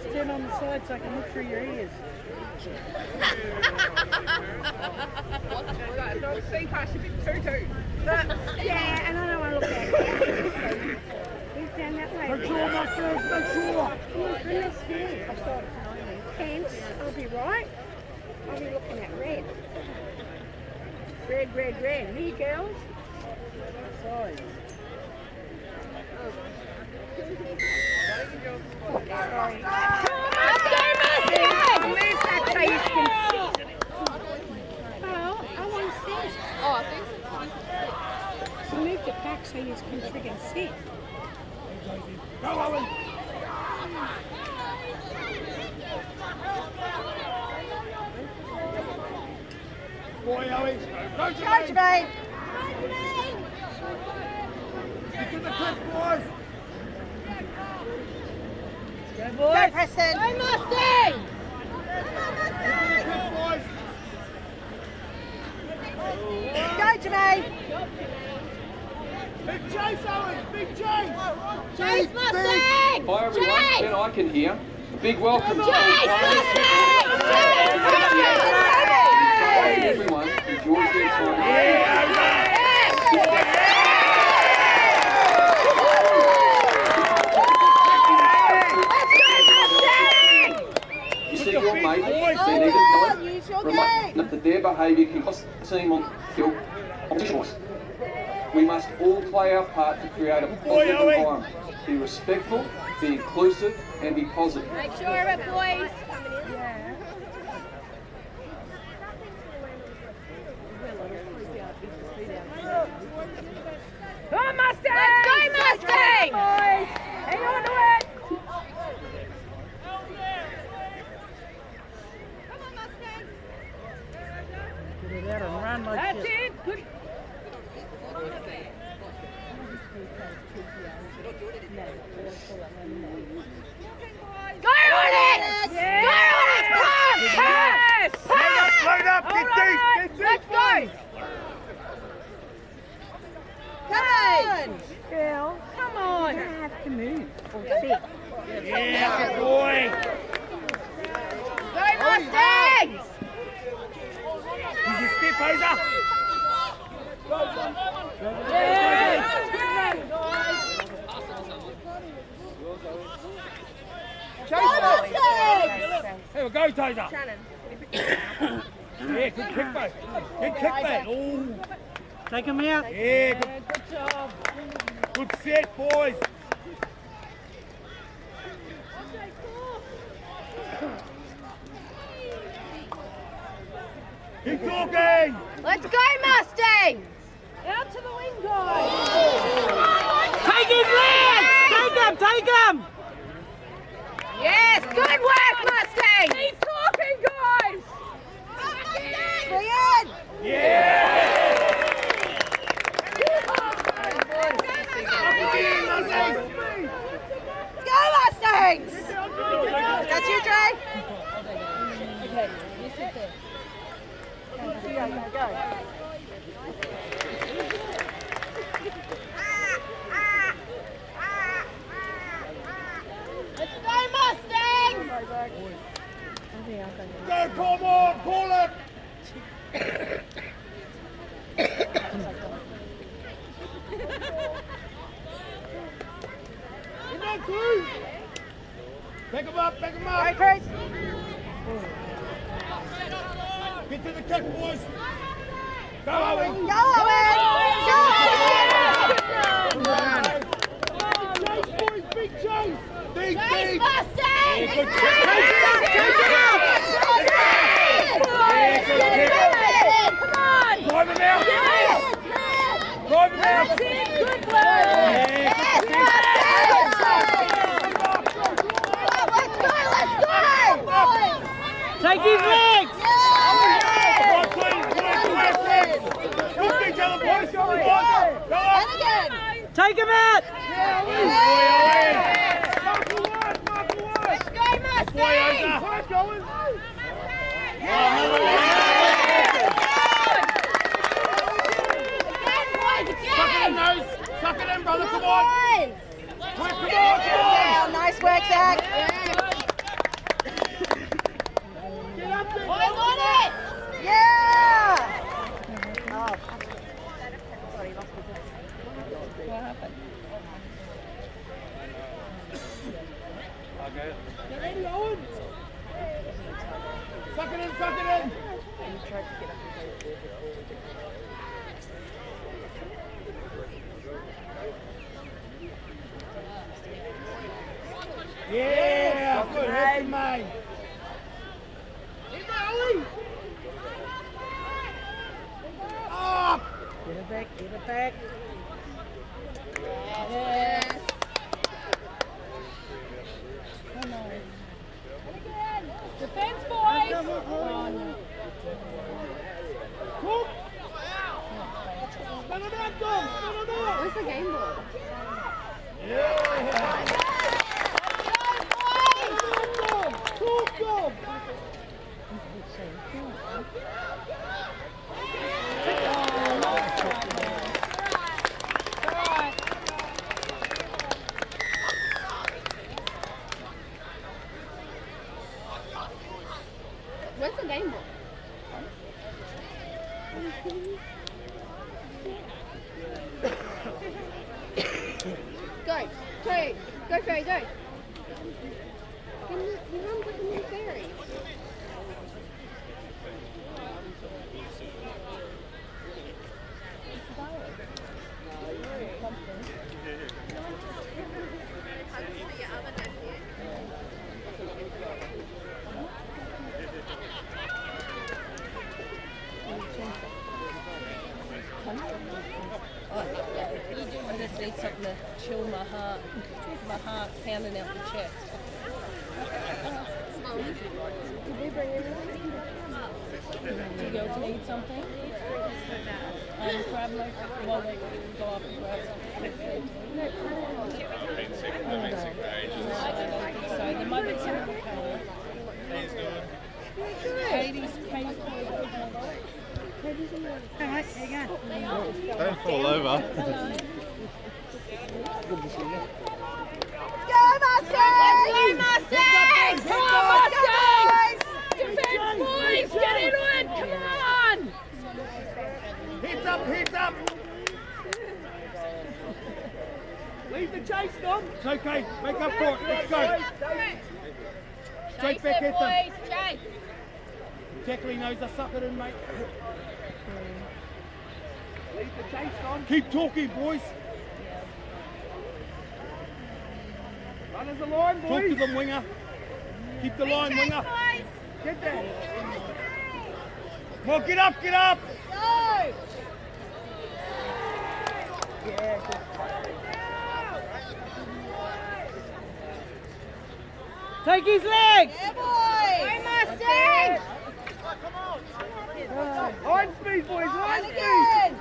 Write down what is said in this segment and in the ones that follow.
Stand on the side so I can look through your ears. Don't see past your big tutu. Yeah, and I don't want to look at it. He's down that way. Make sure, Mustangs, make sure. Goodness me. Hence, I'll be right. I'll be looking at red. Red, red, red. Me, girls. Side. Sorry. Move back so you can sit. Oh, I want to sit. Oh, I think so. Move it back so you can friggin' sit. Go, Owen. Boy, Owen. Go, Jermaine. Get to the kick, boys. Go, boys. Go, Preston. Go, Mustang. Get to the kick, boys. Go, Jermaine. Big chase, Owen. Big chase. Chase Mustang. Hi everyone, Ben Eichen here. A big welcome to all Chase players. Mustang. Everyone enjoys their time. You see your mate, they need to know that their behaviour can cost the team on the field. We must all play our part to create a positive environment. Be respectful, be inclusive, and be positive. Make sure of it, boys. Go Mustang! Let's go Mustang! Boys. Hang on to it! Come on Mustang! Get it out and run like That's shit. it! Good. Go on it! Yeah. Go on it! Pass! Pass! Load up, get deep, get deep. Let's go! Come on! Girl, come on! You have to move or sit. Yeah, good boy. Go Mustangs! Use your step, Oza. Go Mustangs! Here we go, Tozer. Yeah, good kick back. Good kick back. Ooh. Take him out. Yeah, good job. Good set, boys. Keep talking. Let's go Mustangs! Out to the wing, guys! Take his legs. Take him. Yes, good work, Mustangs! Keep talking, guys! Brian! Yeah. Go Mustangs! That's you, Dre? Okay, you sit there. Go. Let's go Mustangs! Go, come on, pull it. Get that through. Pick him up, pick him up. Go, Chris! Get to the kick, boys. Go, Owen. Go, Owen! Go! Chase, boys, big chase. Big, Chase big. Mustang! Yeah, good Chase kick. Come on! Drive him out. Drive him out. That's it! Good work! Yeah, Yes, good kick. Mustang! together, boys. Go on. Go on. And again. Take him out! Marker one. Marker one. Let's go, Mustang. Boy, over. Going. Again, boys, Suck it in, again. nose. Suck it in, brother. Come on. Quick, come on. Come on. Down. Nice work, Zach. Boys on it. Yeah. Oh. Sorry, lost my place. What happened? Okay. Get ready, Owen. Suck it in, suck it in. He tried to get up. Yeah, good. Hit him, mate. Up. Get it back, get it back. Yes. Defense, boys. Cook. Spin it out, Dom. Spin it out. Where's the game ball? Yeah. Cook, Dom. Where's the game ball? Go, Trey. Go, Trey, go. He runs like a little fairy. I just need something to chill my heart. My heart's pounding out the chest. Did we bring anything? Do you girls need something? Crab leg? Well, they go up and grab something. So there might be some in the car. Katie's. Alright, there you go. Don't fall over. Go, Mustang! Mustangs! Come on, Mustangs! Defense, boys! Get into it! Come on! Heads up, heads up. Leave the chase, Dom. It's okay. Make up for it. Let's go. Straight back at them. Chase! Jacqueline knows I suck it in, mate. Leave the chase, Dom. Keep talking, boys. Run as a line, boys. Talk to them, winger. Keep the line, winger. Get there. Come on, get up, get up. Go! Take his legs! Yeah, boys! Go, Mustang! Line speed, boys, line And speed. again!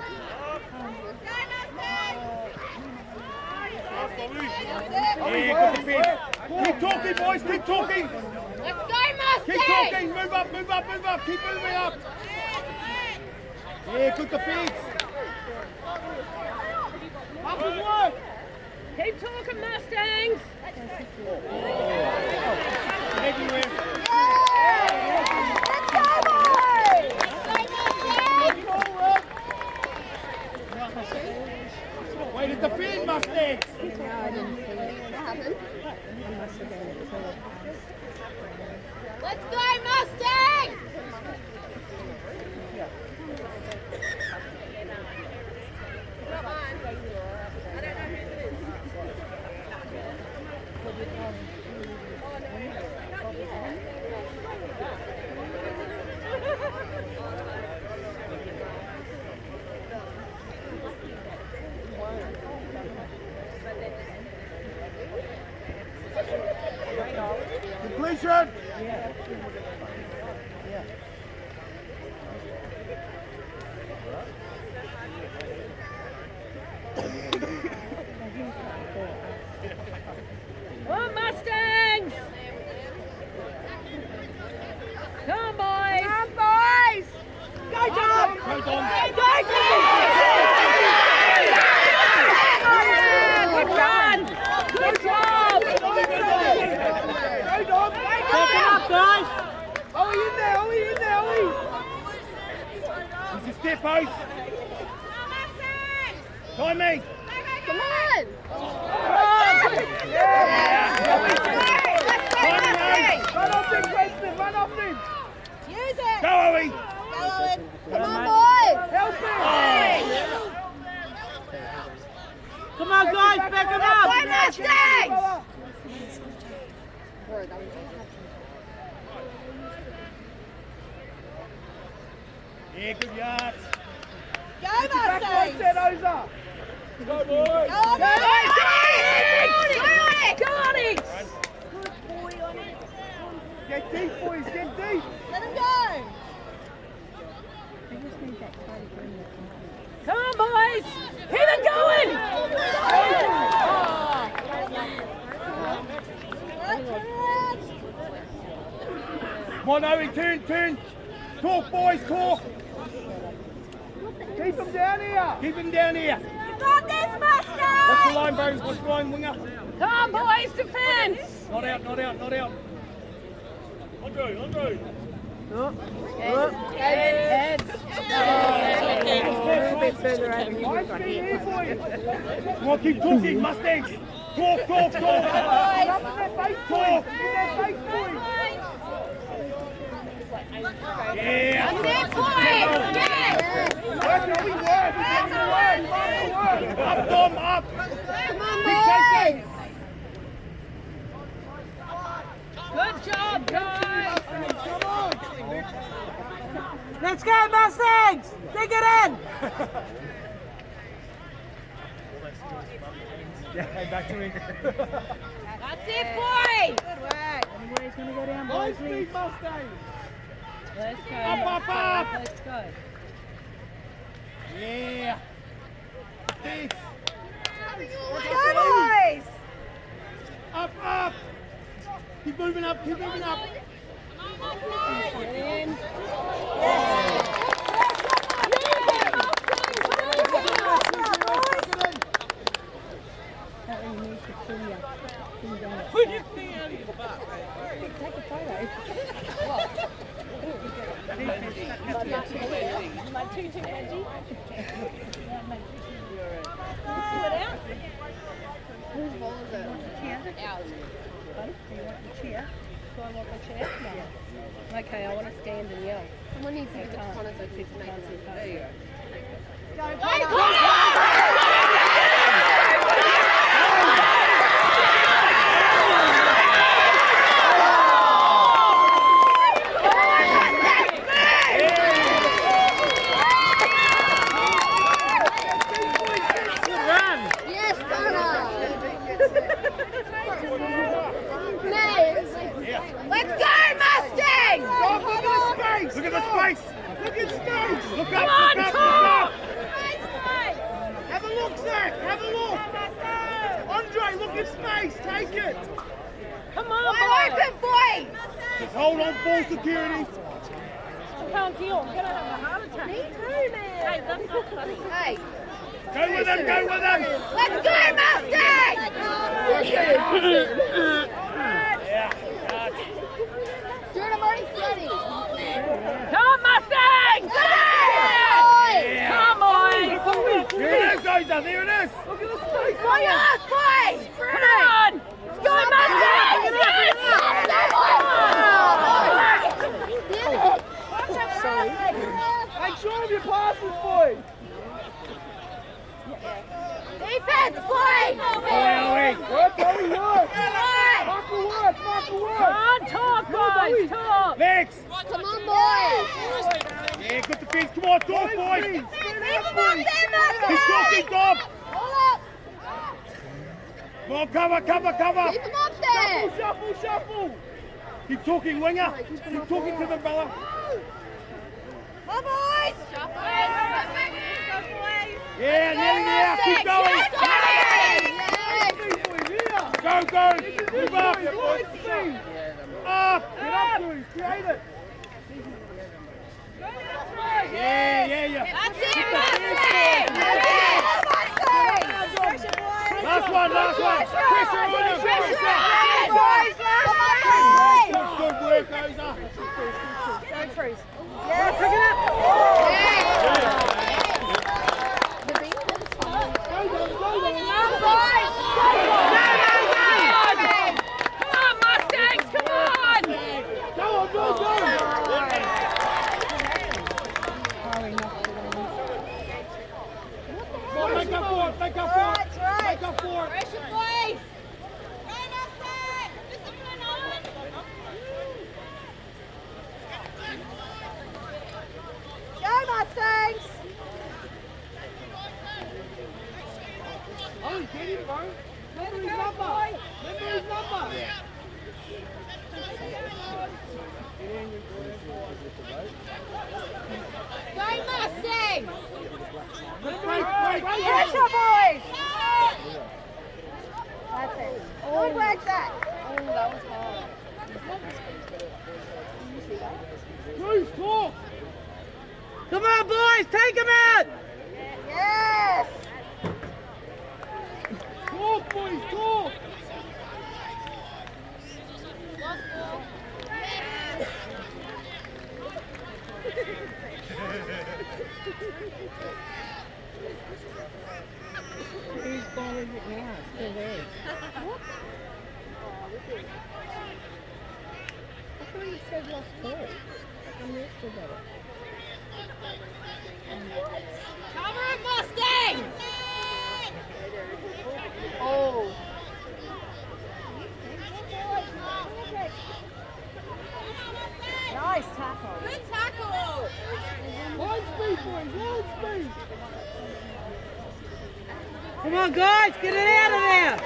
Yeah, good defense. Keep talking, boys, keep talking. Let's go, Mustang! Keep talking. Move up, move up, move up. Keep moving up. Yeah, good defense. Up and work. Keep talking, Mustangs! Everywhere. Let's go, boys! Let's go, Mustang! Way to defend, Mustangs. What happened? Let's go, Mustang! Not mine. I don't know whose it is. Completion. Come on, Mustangs! Come on, boys! Come on, boys! Go, John! Go, Dom. Go, John! Good run! Good job! Go, Dom. Pick it up, guys! Ollie in there, Ollie in there, Ollie. This is step out. Time me. Come on! Run off him, Preston, run off him. Use it! Go, Ollie. Go, Owen! Come on, boys! Help him. Come on, guys, pick him up! Go, Mustangs! Yeah, good yards. Go, Mustangs! Go, boys. Go, on, boys! Go on it! Good boy on it. Get deep, boys, get deep. Let him go! Come on, boys! Keep it going! Come on, Owen, turn. Talk, boys, talk. Keep him down here. Keep him down here. You got this, Mustang! What's the line, bros? What's the line, winger? Come on, boys, defence! Not out. Andrew. Heads. A bit further over here, we've got here. Come on, keep talking, Mustangs. Talk. Talk. Yeah. That's it, boys! Yes! Up, Dom, up. Come on, boys! Good job, guys! Let's go, Mustangs! Dig it in! Yeah, back to me. That's it, boys! Good work! Anybody's going to go down, boys? Speed Mustangs. Let's go. Up. Let's go. Yeah. Deep. Let's go, boys! Up. Keep moving up. Get in. Whose ball is it? Ours. Do I want the chair? No. Okay, I want to stand and yell. Someone needs to give it to Connor so she can make it. There you go. Yes, Connor! Let's go, Mustang! Look at the space. Look Come up. on, talk! Have a look, Zach. Have a look. Andre, look at space. Take it. Come on, Wide boys! open, boy! Just hold on, ball security. I can't deal. I'm going to have a heart attack. Me too, man. Hey, that's not funny. Hey, Go with them. let's go, Mustang! Yeah. Dude, I'm already steady. Come on, Mustangs! Yeah. Come on, boys! There it is, Oza. There it is. Look at the space. Go, yes, boys! Come on! Let's go, Mustangs! Make sure of your passes, boys. Defense, boys! Work, Ollie, work. Marker work. Come on, talk, guys! Talk! Legs. Come on, boys! Yeah, good defense. Come on, talk, boys. Keep them up there, Keep Mustang! talking, Dom. Hold up! Come on, cover. Keep them up there! Shuffle. Keep talking, winger. Keep talking to them, fella. Come on, boys! Yeah, nearly there. Keep going. boys! Move up! Up! Get up, boys! Create it! Yeah. That's it, Mustang! Last one! Pressure on him! Good work, Oza! Don't freeze. Yes. Pick it up. Come on, Mustangs, come on! Go! Make up for it! Pressure, boys. Go, Mustangs. Oh, get him, bro! Remember his number! Go, Mustangs. Break! Pressure, boys. That's it. Good work, Zach. Oh, that was hard. Bruce, talk! Come on, boys, take him out! Yes. Talk, boys, talk! Whose ball is it now? It's still there. I thought you said lost ball. I missed it. Cover it, Mustang. Oh. Nice tackle. Good tackle. Line speed, boys, line speed! Come on, guys, get it out of there!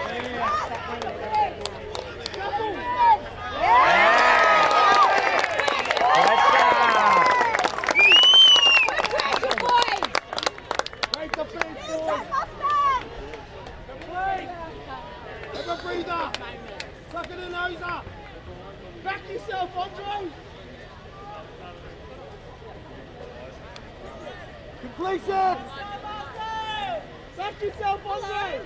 Break the fence, boys! Have a breather! Suck it in, Oza! Back yourself, Andre! Completion! Back yourself, Andre!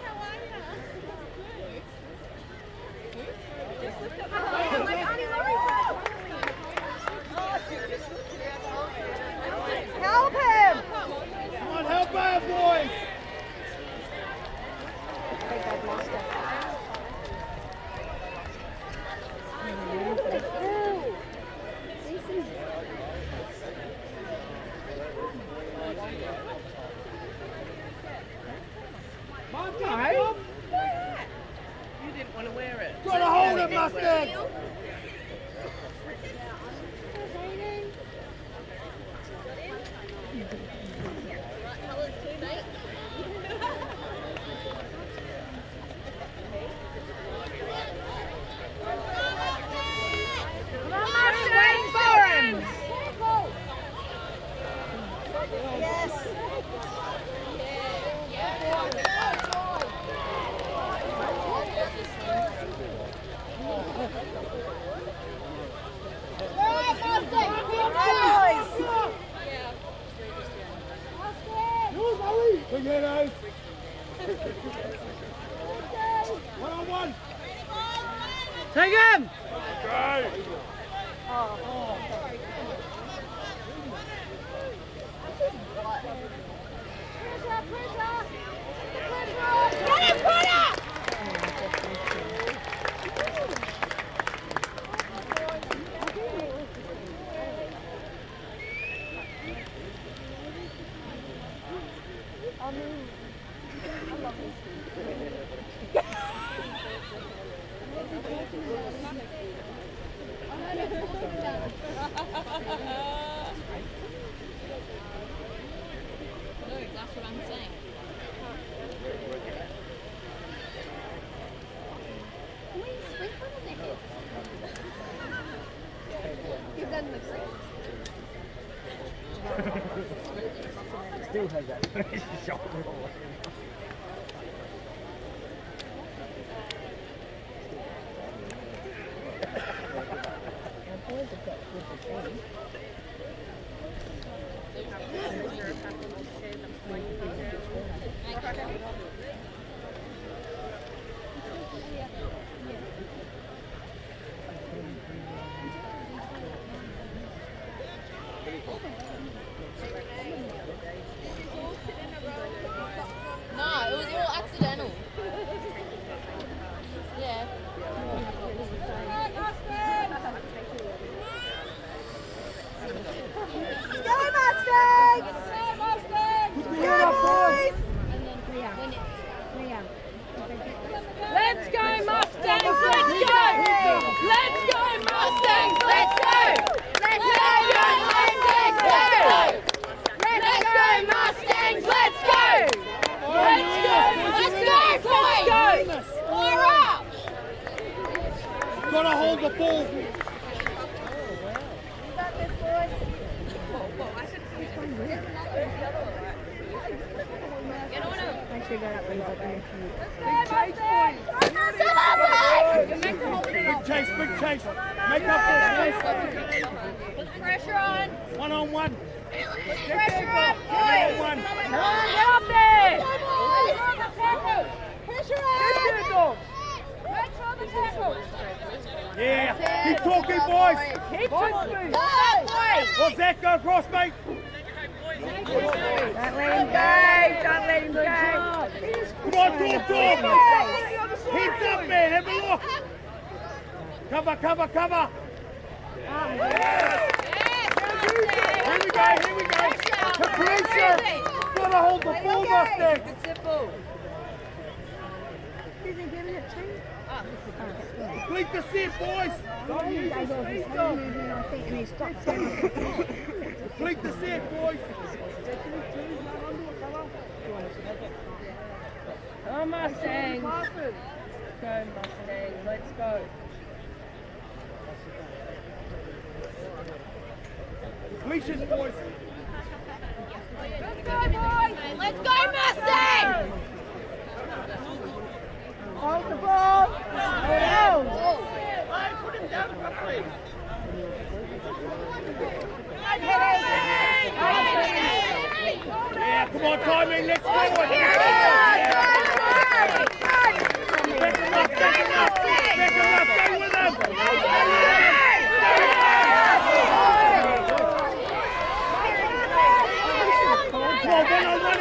Help him! Come on, help our boys! You didn't want to wear it. Gotta hold it, Mustang! Yes. Big head out! One on one! Take him! Look, that's what I'm saying. Give them the grip. Still has that. No, it was all accidental. Yeah. Go Mustangs! Go boys! Let's go Mustangs! Let's go! Let's go Mustangs! Let's go! Let's go Mustangs! Let's go! Let's go Mustangs! Let's go! Let's go! Let's go, boys! Fire up! Gotta hold the ball. Big chase, big chase. Make up for it. Put pressure on! One on one. Pressure on, One on one. Come on, get up there! Pressure on! Yeah. Keep talking, boys. Keep talking! What's that? Go across, mate. Don't let him go! Don't let him go! Come on, talk. Heaps up, man. Have a look. Cover. Here we go. Completion. Gotta hold the ball, Mustang. Isn't giving it to you? Complete the set, boys. Complete the set, boys. Go Mustangs! Go Mustangs, let's go. Completion, boys. Let's go, boys! Let's go, Mustangs! Hold the ball! Yeah, come on, timing. Let's go. Back him up. Stay with him. Come on, one on one.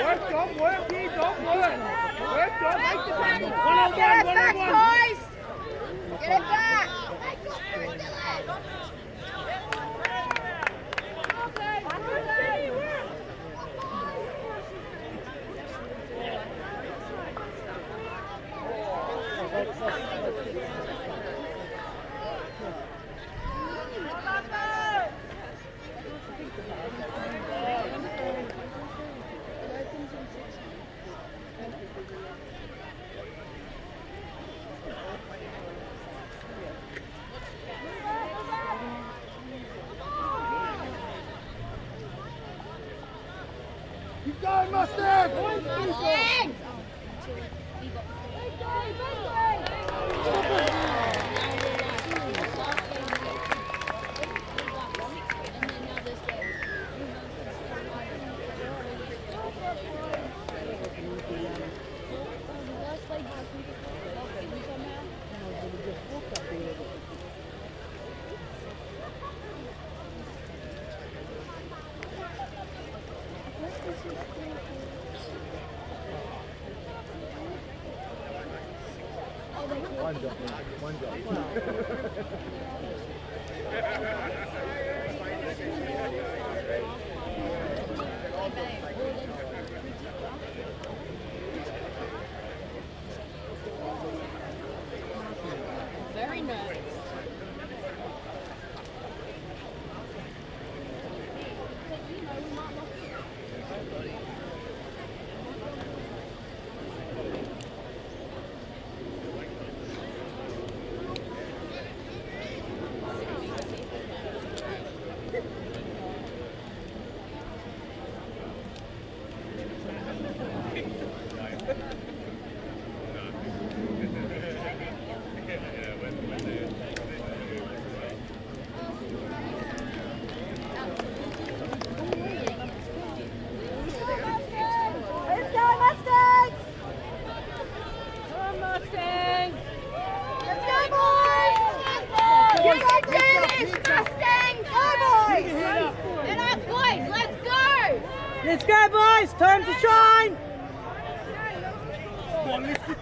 Work, don't work, here, don't work. Work, don't make the tackle. One on one. Boys! Get it back! Keep going, Mustang. One job. Very nice.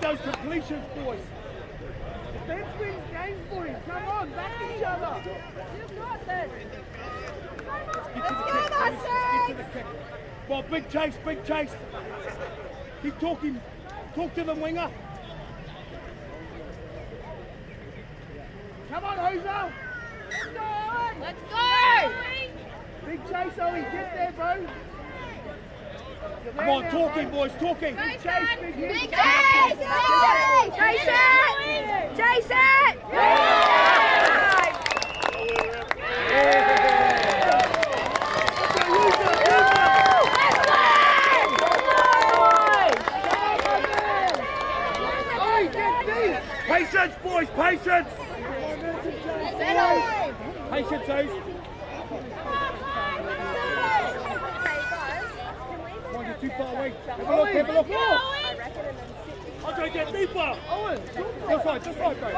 those completions, boys. Defense wins games, boys. Come on, back each other. You've got this. Get to the kick, boys. Get to the kick. Well, big chase, big chase. Keep talking. Talk to the winger. Come on, Hoser. Let's go! Big chase, Owie. Get there, bro. Come on, talking, boys, talking. Big chase, big hit. Big chase! Chase it! Chase it! Patience, boys, patience. Patience, Ace. Come on, you're too far away. Have a look. I'm trying to get deeper. Owen, this side, bro.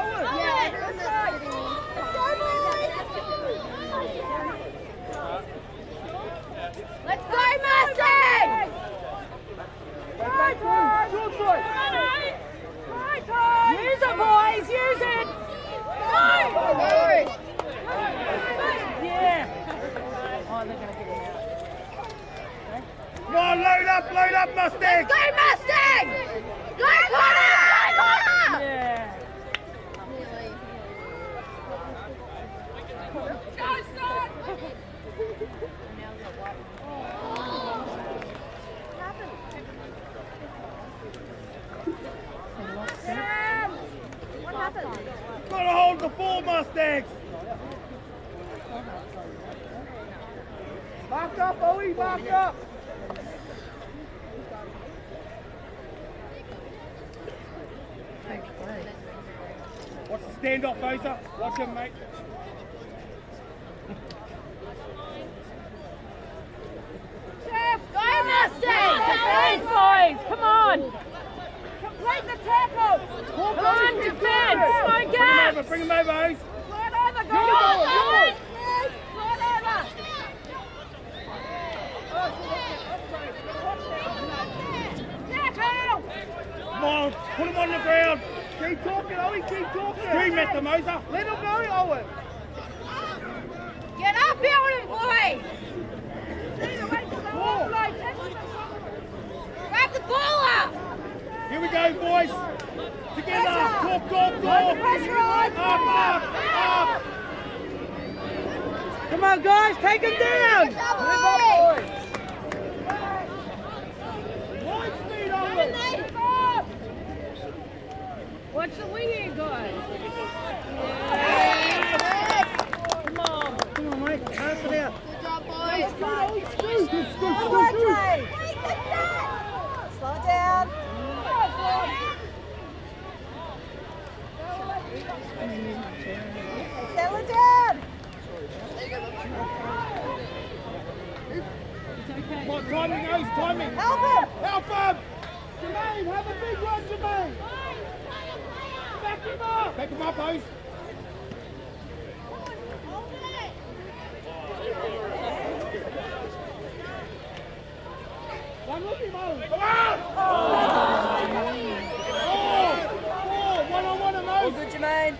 Let's go, Mustang! Use it, boys, use it! Yeah! Oh, they're gonna get him out. Come on, load up, Mustang. Go, Mustang! Go, Connor! Yeah. What happened? Gotta hold the ball, Mustangs. Back up, Owie, back up. Watch the standoff, Ozer. Watch him, mate. Go, Mustang! Defense, boys! Come on! Complete the tackle! Come on, defense! No gaps! Bring him over, Oz. Slide over, go! Slide over! Tackle! Come on, put him on the ground. Keep talking, Owie, keep talking. Scream at them, Ozer. Let him go, Owen. Get up, Elden, boys! Grab the ball up! Here we go, boys. Together. Talk. Pressure on! Up. Come on, guys, take him down. Light speed, Owen. Watch the wing here, guys. Come on. Come on, mate, pass it out. Good job, boys! Good. Slow down. Settle it down. Come on, timing, Oz, timing. Help him. Help him. Jermaine, have a big one, Jermaine. Back him up, Oz. One with him, Oz. Come on. Four. One-on-one, Oz. All good, Jermaine.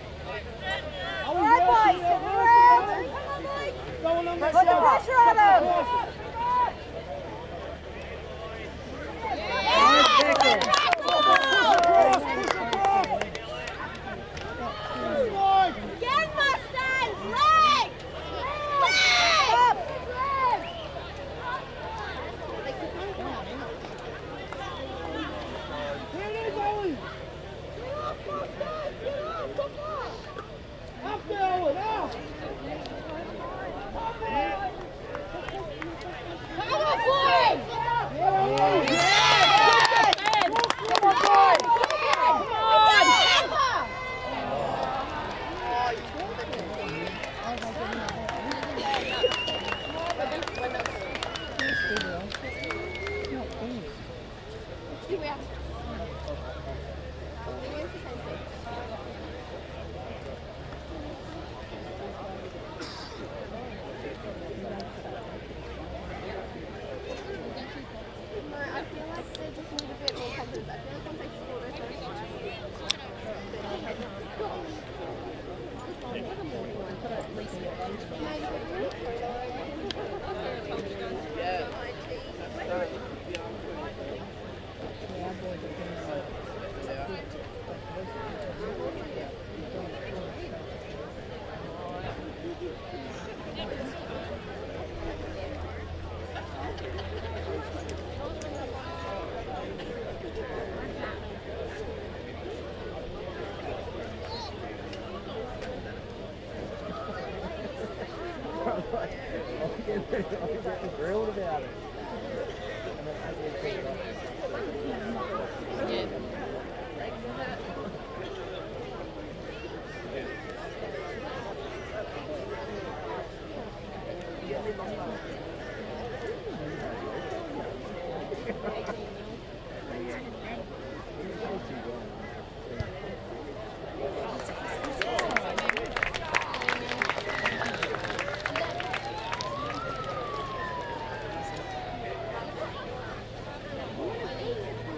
All right, boys, turn around. Going on Put the pressure on him. Again, Mustangs! Leg! Up. Here it is, Owen. Up there, Owen, up. Come on, boys! I feel like they just need a bit more confidence. I feel like once I score their first try,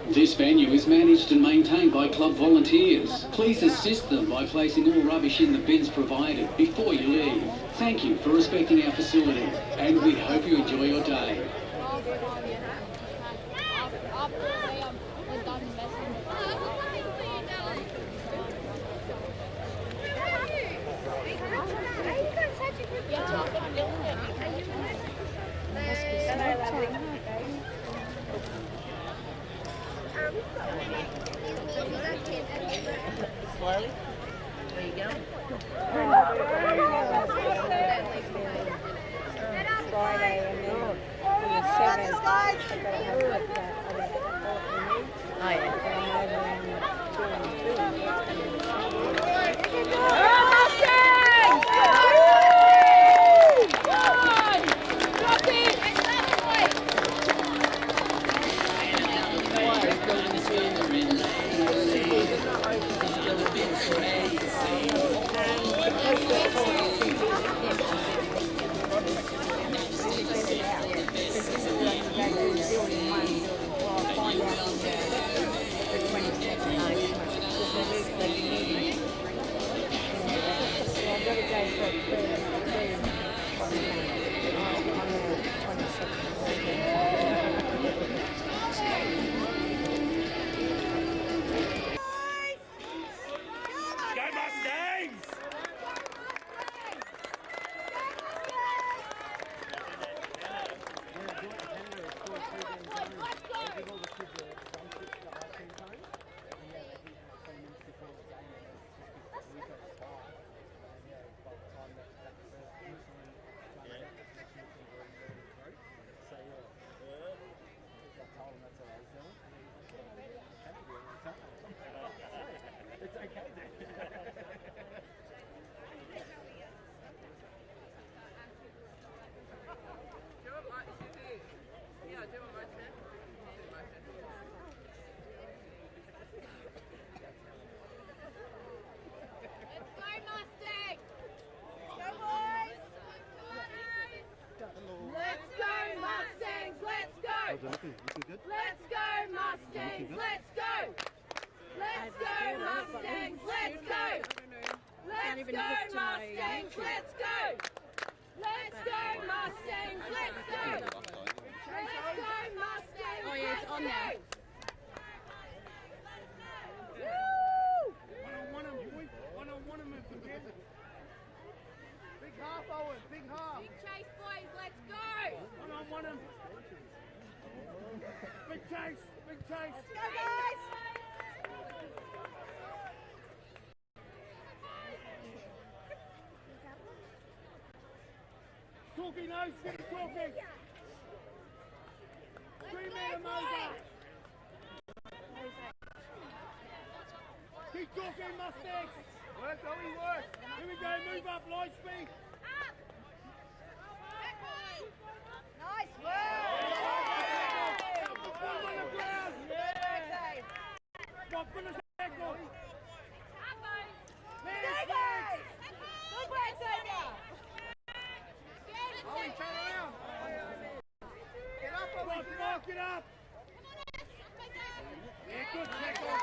This venue is managed and maintained by club volunteers. Please assist them by placing all rubbish in the bins provided before you leave. Thank you for respecting our facility, and we hope you enjoy your day. Slowly. There you go. Friday and then on the 7th, I've got to have a look at that. Oh, yeah. Let's go Mustangs, let's go! Let's go Mustangs, let's go! Let's go Mustangs, let's go! Let's go Mustangs, let's go! Let's go Mustangs, Oh, yeah, it's on now. Woo! One of them again. Big half, Owen, big half. Big chase, boys, let's go! One of them. Big chase, big chase. Let's go, guys! Talking, no, keep talking. Three meter Moser. Keep talking, Mustangs. Work, Ollie, work. Here we go, move up, light speed. Nice work! On the ground. Come on, finish the tackle. Ollie, turn around. Get up, Ollie. Mark it up. Yeah, good tackle.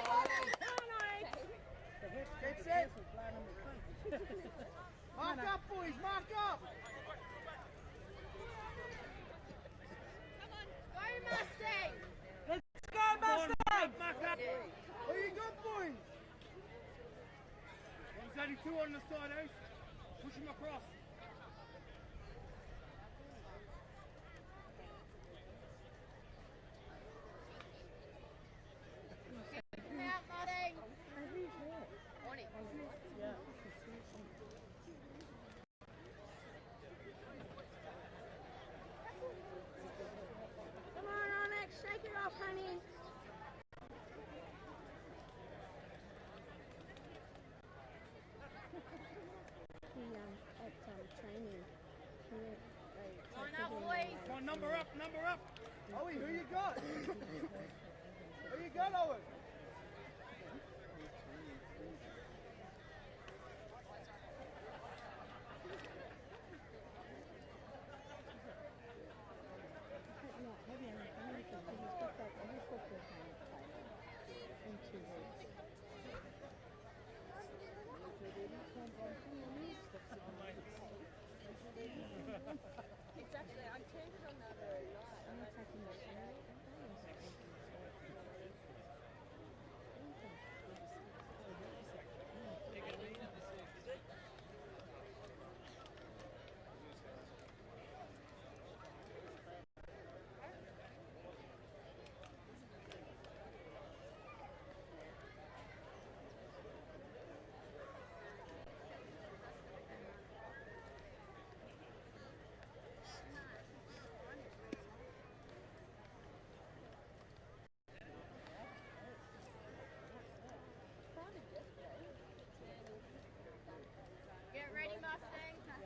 Get set. Mark up, boys, mark up. Go Mustang! Let's go, Mustang! Mark up. What you got, boys? There's only two on the side, Ace. Push him across. Out, Mustang! Come on, Onyx, shake it off, honey. Come on, number up, number up. Ollie, who you got? Who you got, Owen? It's actually, I turned it on the other night. I'm not taking the camera. Get ready, Mustang. I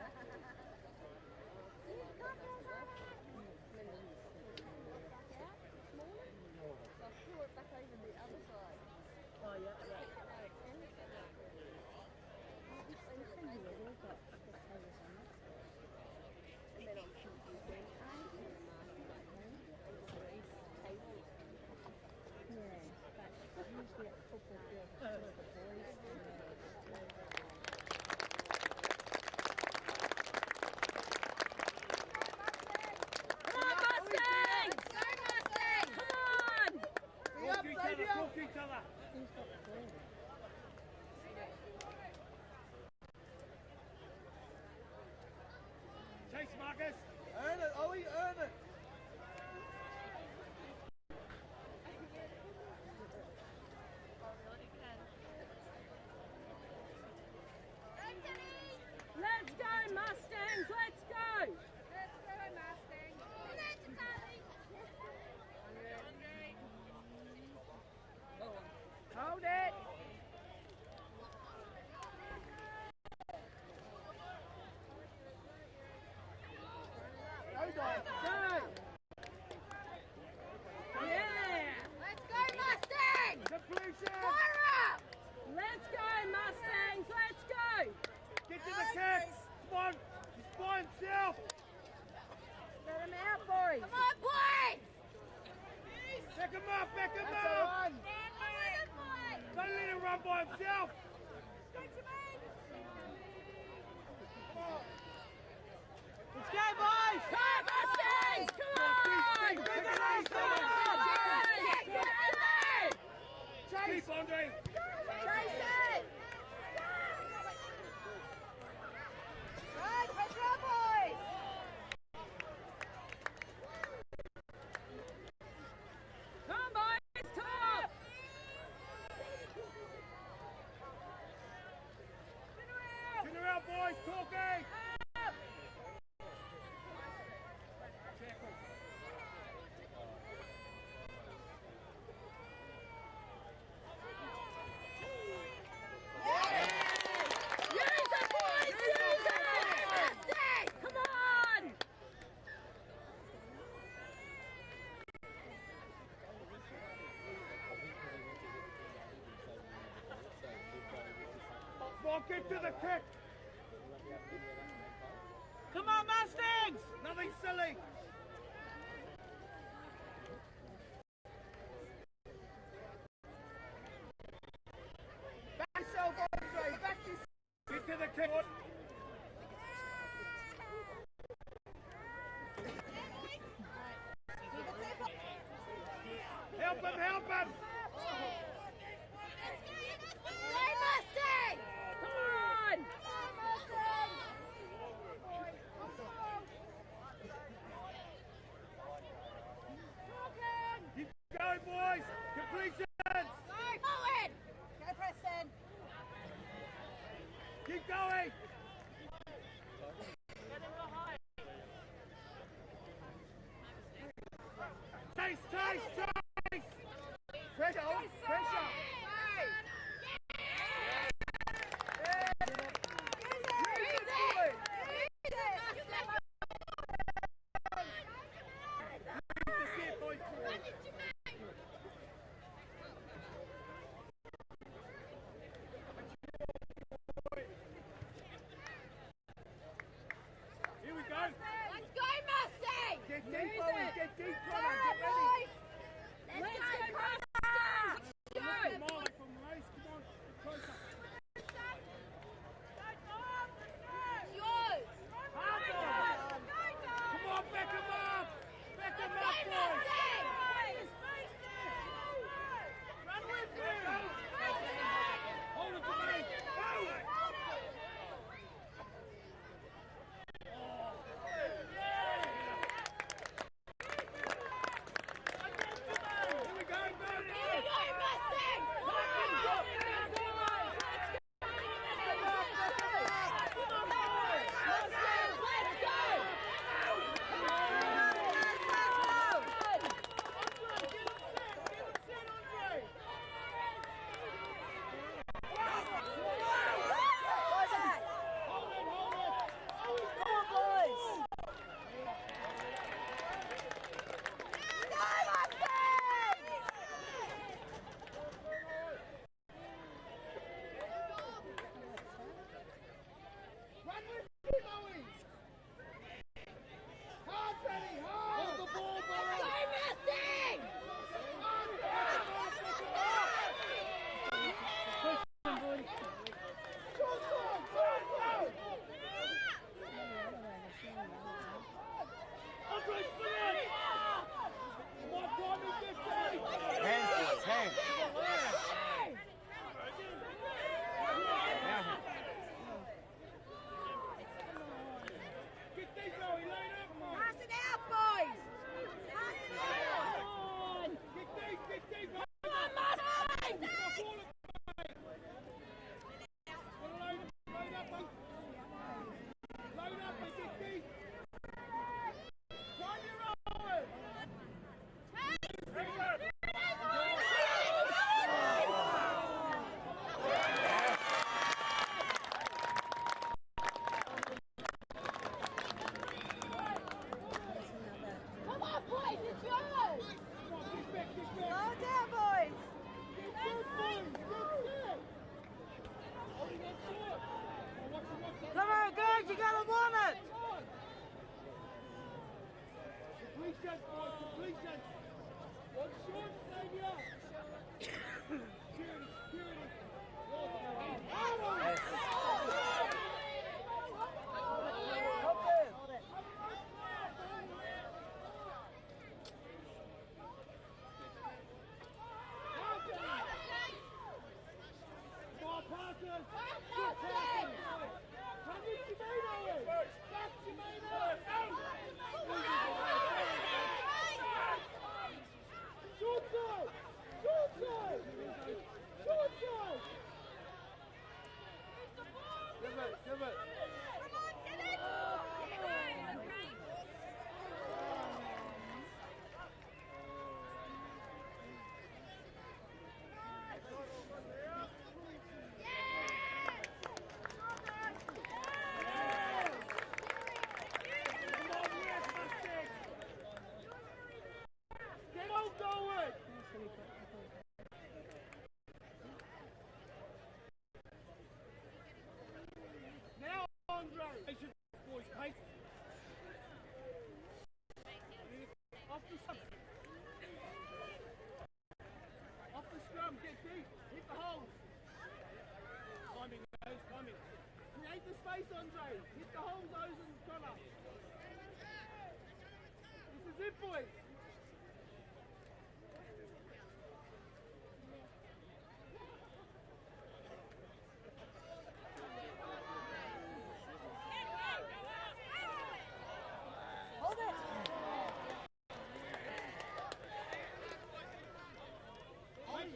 threw it back over the other side. Oh, yeah, yeah. And then on Tuesday, Yeah, but usually at the football field, it's just the boys. Come on, Mustangs! Go, Mustangs! Come on! Talk to each other, talk to each other. Who's got the ball? Chase, Marcus. Earn it, Ollie, earn it. Let's go, Mustangs! Let's go! Let's go, Mustang. Hold it! Go, guys. Go! Yeah! Let's go, Mustang! Completion. Fire up! Let's go, Mustangs! Let's go! Get to the kick. Come on. He's by himself. Let him out, boys! Come on, boys! Back him up, back him That's a up. run. Don't let him run by himself. Let's go, boys! Come, Mustangs! Come on! Keep Andre. Jason! Right, pressure up, boys! Come, boys! Top! Turn around, boys. Talking. Use it, boys! Use it! Come on! Come on, get to the kick. Come on, Mustangs! Nothing silly. Back yourself, Andre. Back yourself. Get to the kick. Help him, help him. Hey, Mustang! Come on! Keep going, boys. Completions. Go forward! Go, Preston! Keep going. Chase, chase, chase. Pressure, Ollie. Pressure. That's it, boys. Give it. Get on going! Now, Andre! Boys, pace. Off the scrum. Off the scrum, get deep. Hit the holes. Timing, guys, timing. Create the space, Andre. Hit the holes, those in the corner. This is it, boys. Hold it.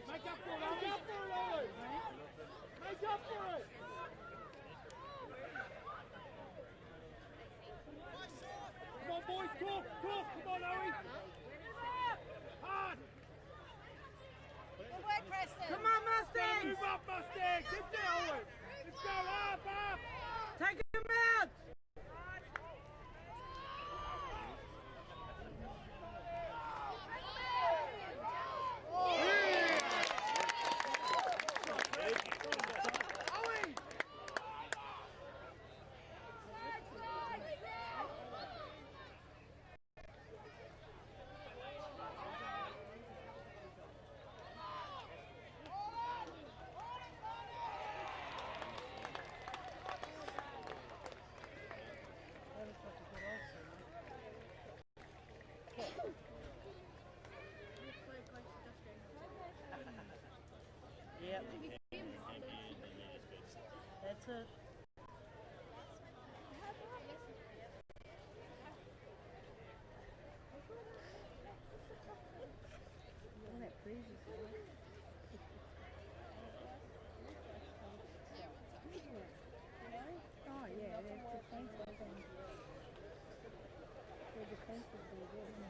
Make up for it, Make up for it, Ollie. Make up for it. Come on, boys, talk. Come on, Owie. Hard. Good work, Preston. Come on, Mustangs! Move up, Mustangs. Hit there, Owie. Let's go, up. Take him out! Yep. That's it. Oh yeah, their defense was pretty good.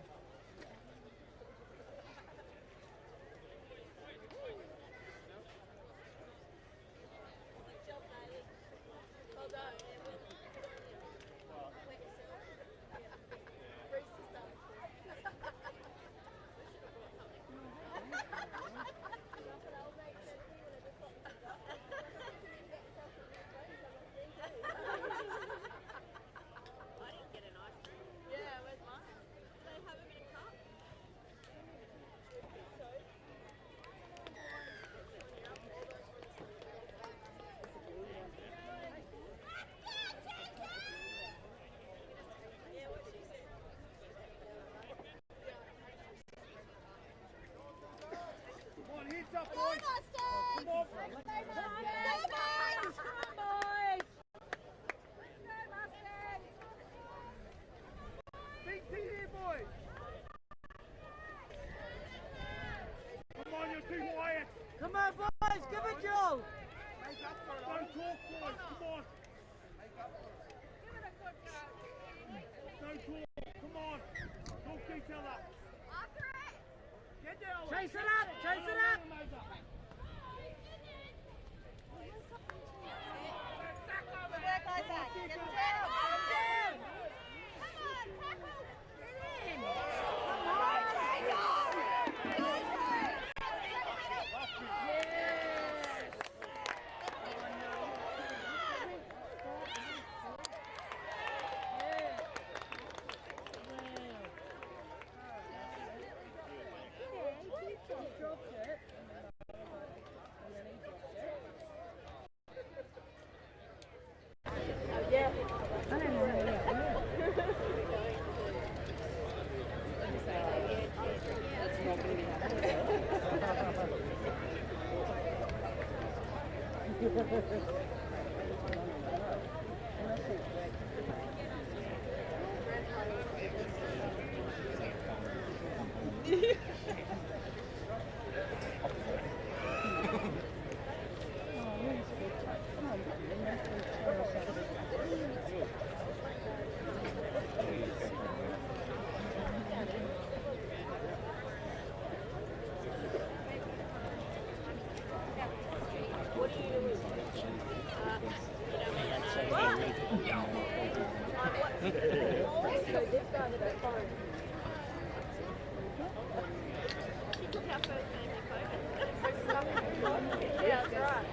Come on, hands up, boys. Come on. Big T here, boys. Come on, you're too quiet. Come on, boys, give it Joe! Make up for it, Don't Ollie. talk, boys. Come on. Don't talk. Come on. Talk to each other. Get there, Ollie. Chase it up! Chase it up! Good work, Isaac. Get him down. Get him down. Come on, tackle. Get in. Come on, Dropped it.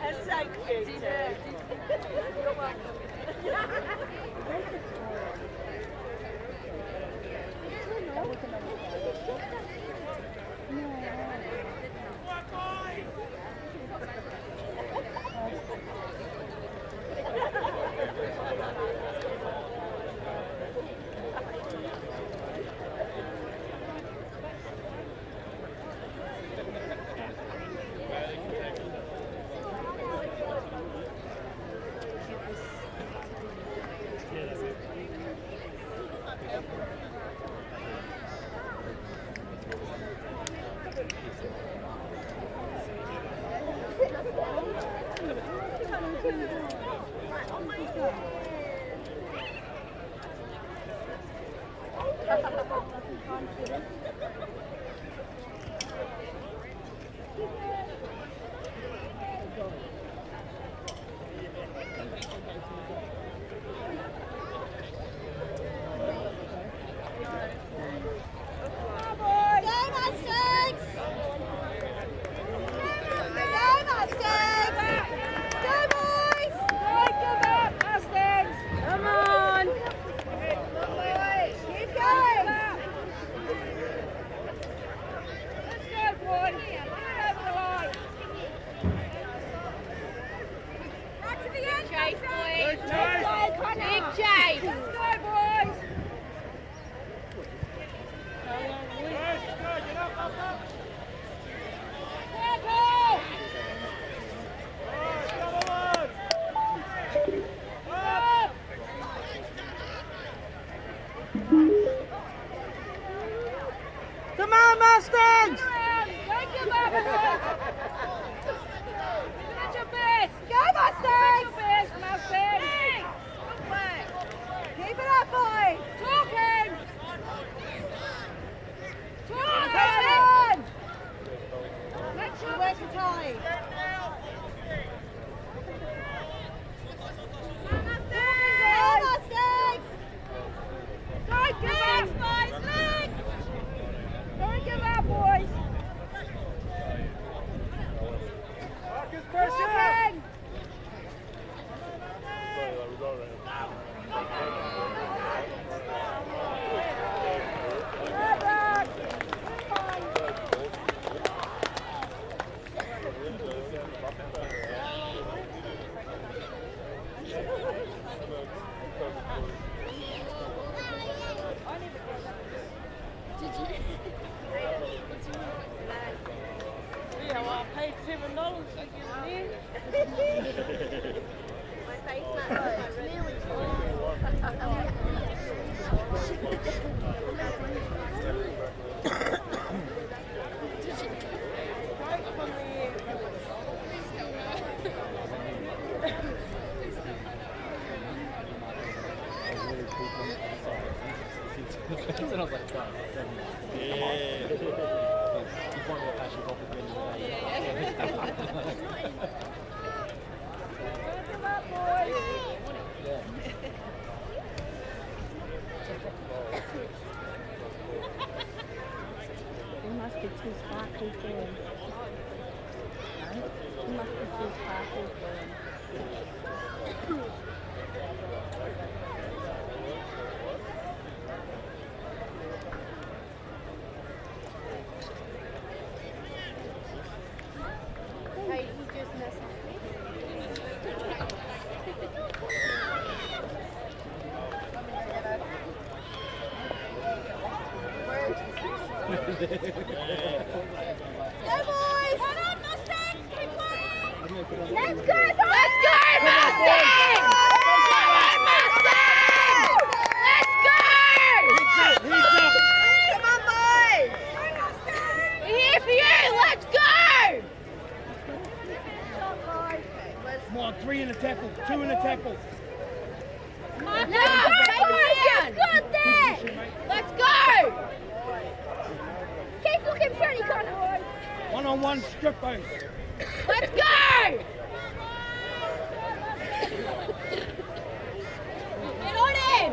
That's so cute too. You're welcome. Come on, Mustangs! Go Mustangs! Keep it up, boys! Talking! Talking! Make sure we're tight. Go Mustangs! Don't give up, boys! Legs! Don't give up, boys! Marcus, pressure! Talking! Yeah, well, I paid $7 to get in. It must be too sparkly for him. It must be too sparkly for him. Hey, he just messaged me. Go boys! Hold on, Mustangs! Quickly! Let's go, Mustangs! Let's go! Heads up! Come on, boys! We're here for you! Let's go! Come on, 3 in the tackle, 2 in the tackle. Let's go, boys! Got that! Let's go! Keep looking pretty, Connor. 1-on-1 strip base. Let's go! Get on in!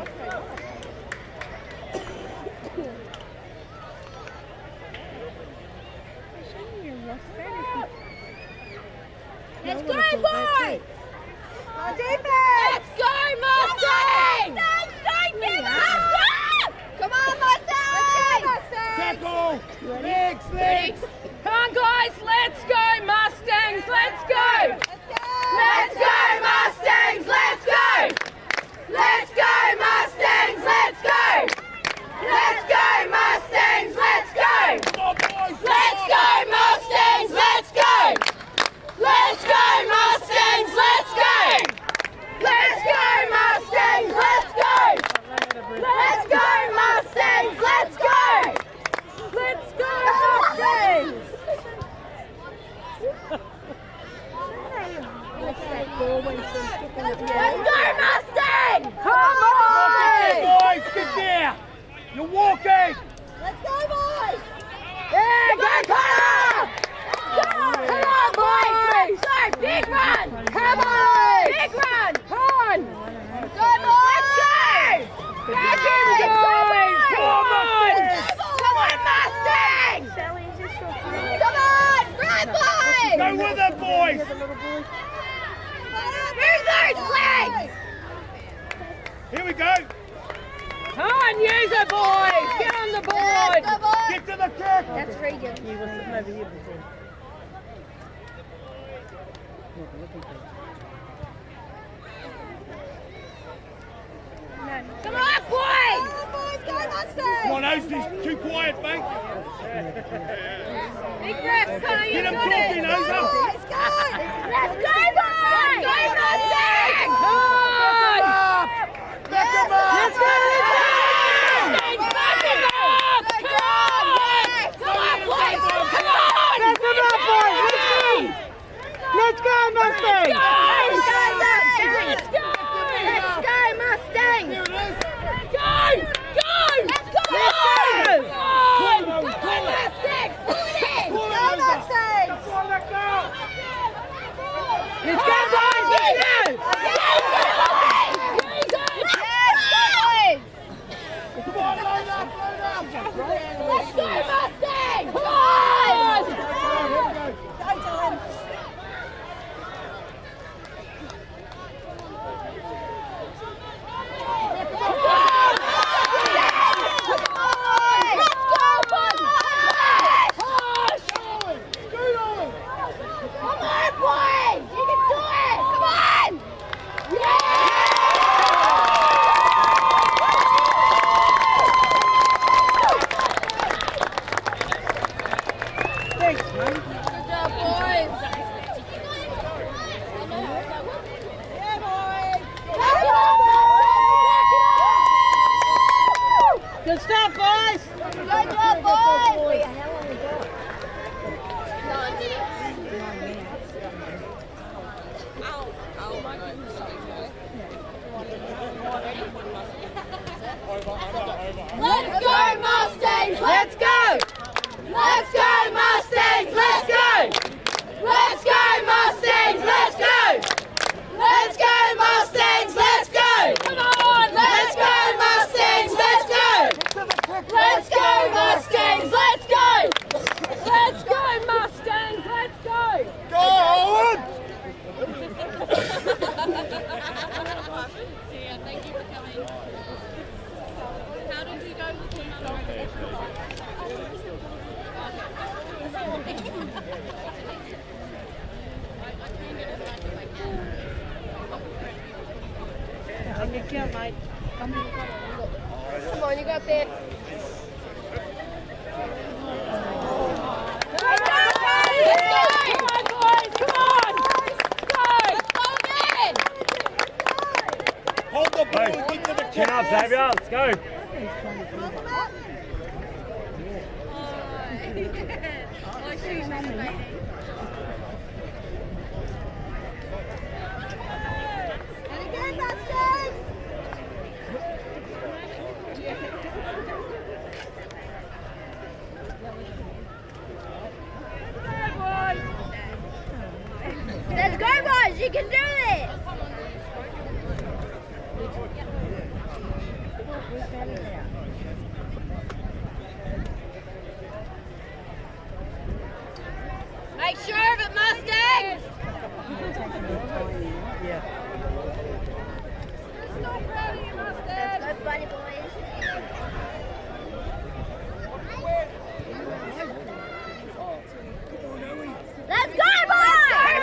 Let's go, boys! Let's go, Mustangs! Let's go! Come on, Mustangs! Tackle! Legs, legs! Come on, guys, let's go, Mustangs, let's go! Let's go, Mustangs! Let's go! Let's go, Mustangs! Let's go! Let's go, Mustangs! Let's go! Come on, boys! Let's go, Mustangs! Let's go! Let's go, Mustangs! Let's go! Let's go, Mustangs! Let's go! Let's go, Mustangs! Let's go! Let's go, Mustangs! Let's go, Mustangs! Come on! Boys, get there! You're walking! Let's go, boys! Yeah, go, Connor! Come on, boys! Let's go! Big run! Come on! Big run! Come on! Go, boys! Let's go! Back in, boys! Come on! Come on, Mustangs! Come on! Run, boys! Go with it, boys! Move those legs! Here we go! Come on, use it, boys! Get on the board! Let's go, boys! Get to the kick! That's Regan. Come on, boys! Go, Mustangs! Come on, Oz, too quiet, mate. Big ref, Connor, you Get him got talking, it! Oz. Let's go! Let's go, boys! Go, Mustangs! Come on! Back him up! Let's go! Mustangs, back him up! Come on! Come on, boys! Come on! Back him up, boys. Let's go, Mustangs. Let's go, Mustangs! Let's go! Let's go, Mustangs! Here it is! Go! Go! Let's go! Let's go! Go, Mustangs! Pull it in! Pull it Go, over. Mustangs! Come on, let go! Let's go, boys! Let's go! Come on, load up, load up! Let's go, Mustangs! Come on! Here we go. Let's go, boys! Scoot on! Come on, boys! You can do it! Come on! Yeah! Thanks, man. Good job, boys! Yeah, boys! Good stuff, boys. Good job, boys! Wait, how long we got? 9 minutes. Let's go, Mustangs! Let's go! Let's go, Mustangs! Let's go! Let's go, Mustangs! Let's go! Let's go, Mustangs! Let's go! Come on! Let's go, Mustangs! Let's go! Let's go, Mustangs! Let's go! Let's go, Mustangs! Let's go! Go, Owen! Thank you for coming. How did you go with your mum? On your kill, mate. Come on, you got this. Come on, boys! Come on! Chin up, Xavier. Let's go. Let's go, boys! You can do this! Make sure of it, Mustang! Let's go, buddy boys. Let's go, boys!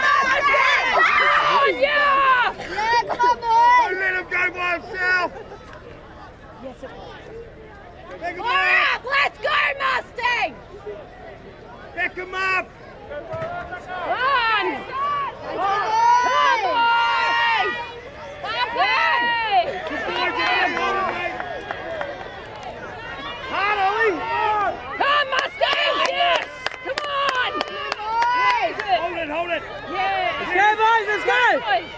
Oh, yeah! Let's go, boys! Don't let him go by himself. Pick him All up. right, let's go, Mustang! Pick him up. Come on! Hard, Ollie. Come, Mustangs! Yes! Come on! Hold it. Yeah! Let's go, boys. Let's go.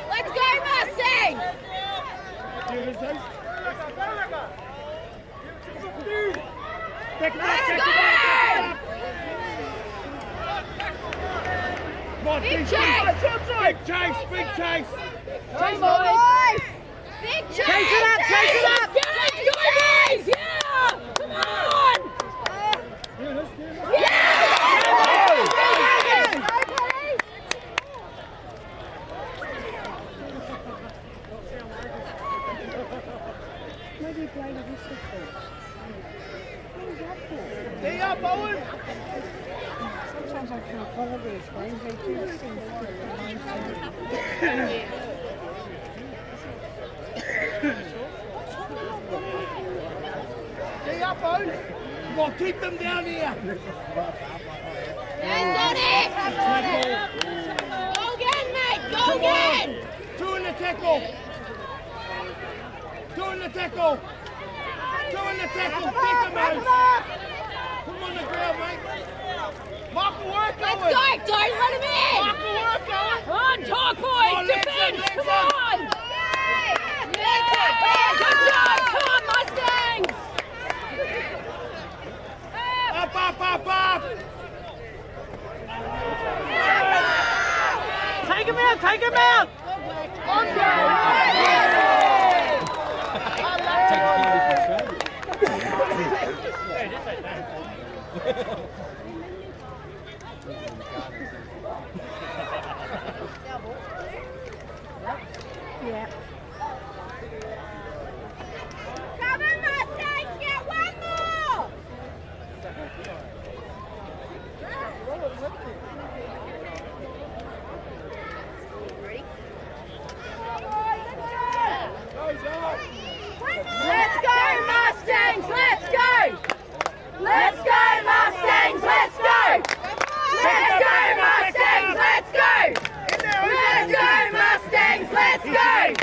Let's go, Mustang! Pick him up. Let's Pick him go! up. Come on, Big big chase! Big chase. Come on, boys! Big chase! Chase it up, chase it up! Let's go, boys! Yeah! Come on! Stay up, Owen. Sometimes I can't follow these games. They do seem Stay up, Owen. Come on, keep them down here. Go again, mate! Go again! Two in the tackle. Two in the tackle. Two in the tackle. Pick them out. Come on the ground, mate. Mark the work, Let's Owen. go! Don't let him in! Mark the work, Owen. Come on, talk, boys! Come on, legs Defense! in, legs Come in. on! Yeah! Good job! Come on, Mustangs! Up. Take him out! Take him out! Yeah. Come on, Mustangs! Get one more! Let's go, Mustangs! Let's go! Let's go, Mustangs! Let's go! Let's go, Mustangs! Let's go! Let's go, Mustangs! Let's go!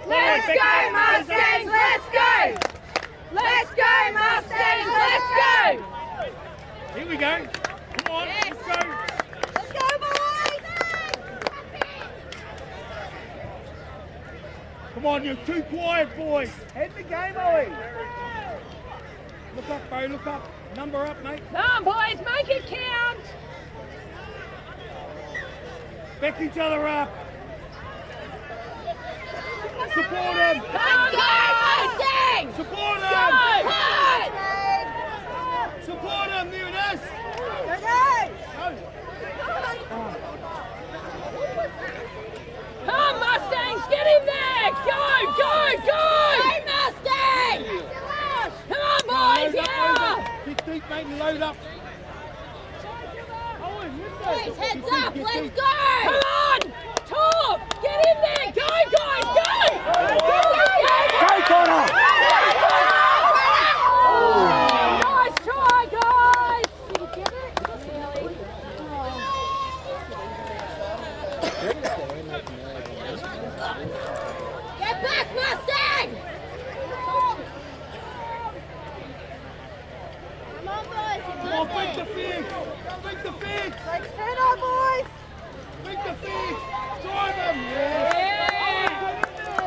Let's go, Mustangs! Let's go! Let's go, Mustangs! Let's go! Here we go. Come on, let's go. Let's go, boys! Come on, you're too quiet, boys. Head the game, Owen. Look up, bro, look up. Number up, mate. Come on, boys, make it count! Back each other up. Support him. Let's go, Mustangs! Support Go! him. Hard! Support him. There it is. Come on, Mustangs, get in there! Go, go, go! Go, Mustangs! Come on, boys, Load up, yeah! Get deep, mate, and load up. Boys, heads up, let's go! Come on! Talk! Get in there! Go, guys, go! Go, Connor! Nice try, guys! Did you get it? Get back, Mustang! Come on, break the fence! Break the fence! Like, stand up, boys! Break the fence! Drive them!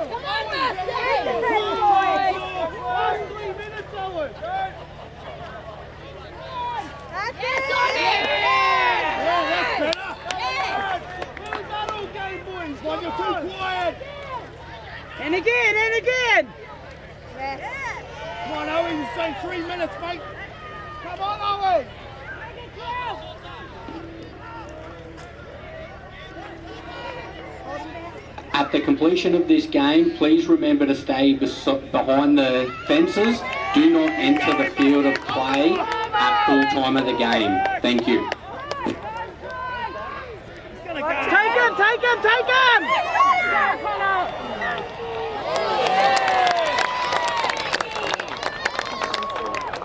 Come on, Mustang! Last 3 minutes, Owen! That's Yeah, it! that's better! Who's that all game, boys? One, you're too quiet! And again! Come on, Owen, you say 3 minutes, mate! Come on, Owen! At the completion of this game, please remember to stay behind the fences. Do not enter the field of play at full time of the game. Thank you. Take him!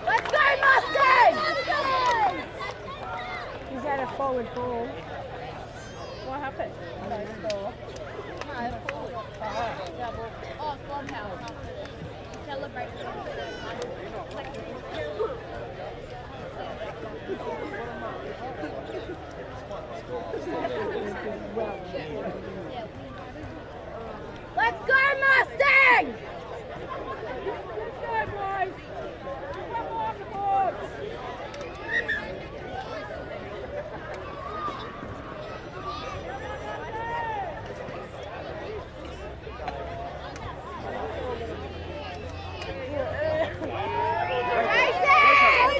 Let's go, Mustang! He's had a forward ball. What happened? No score. Oh, clubhouse. Celebrate. Let's go, Mustang! Let's go, boys! Come on, boys!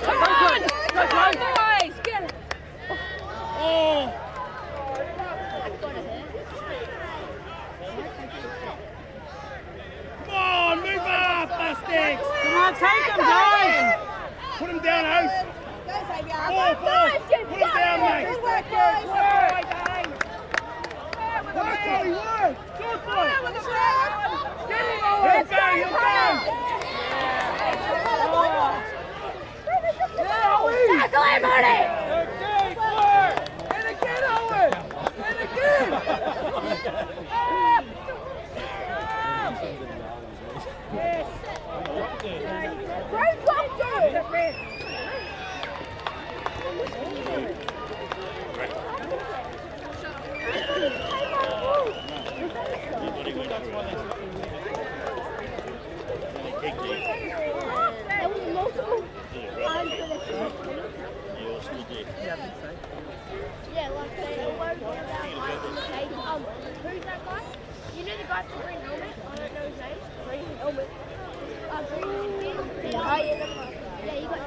Come on! Come on, boys! Get it! Oh! Come on, move up, Mustangs! Come on, take him, guys! Put him down, House! Go, Xavier! Ball! Put him down, mate! Good work, boys! Work, Ollie, work! Good boy! Get him, He'll go, he'll go! Tackle him, Mooney! And again, Owen! And again! Great block, dude! That was multiple times for the yeah, like they all over about who's that guy? You know the guy with the green helmet? I don't know his name. Green helmet. Green helmet. Yeah, that's right. Yeah, you got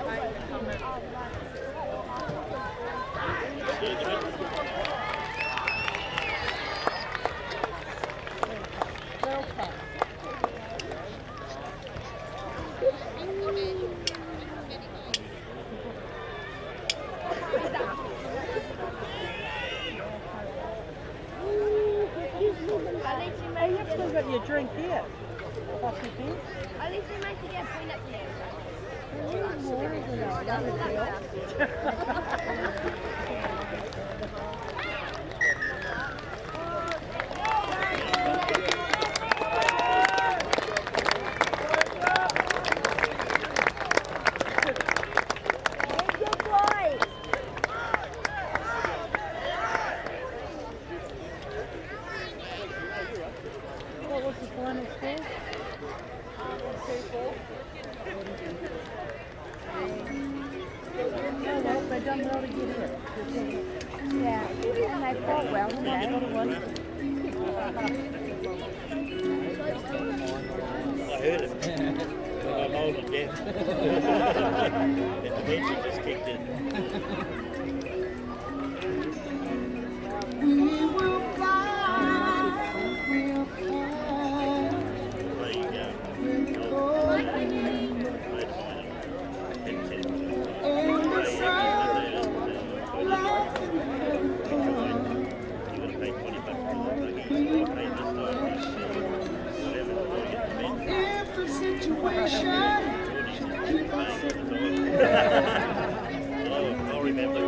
Hey, you've still got your drink here. What's the thing? At least we managed to get a point up there. Good boy. What was the final score? Oh, well, they done well to get in. Yeah, and they fought well today. I heard it. I'm old and deaf. And the dementia just kicked in. I'll remember.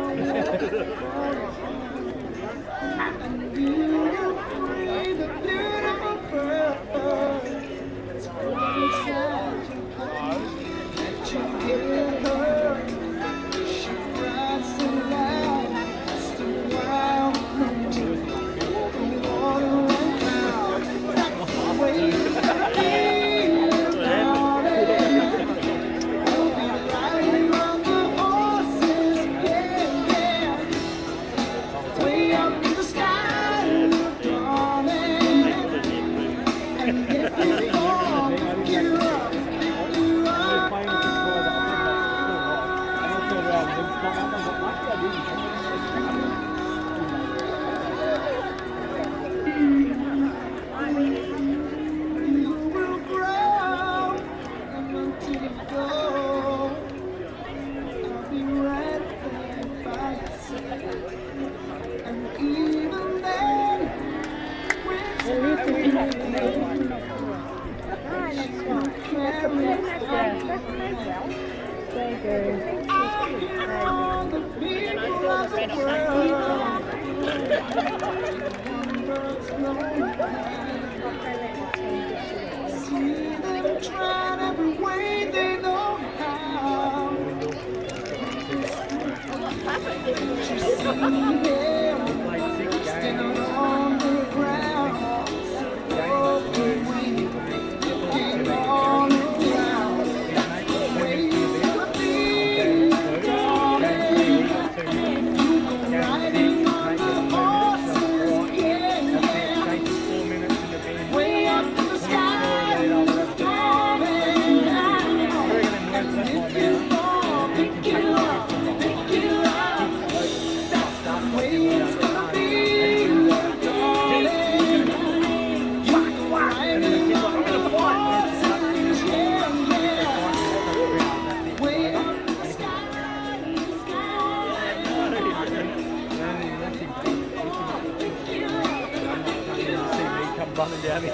Running down here.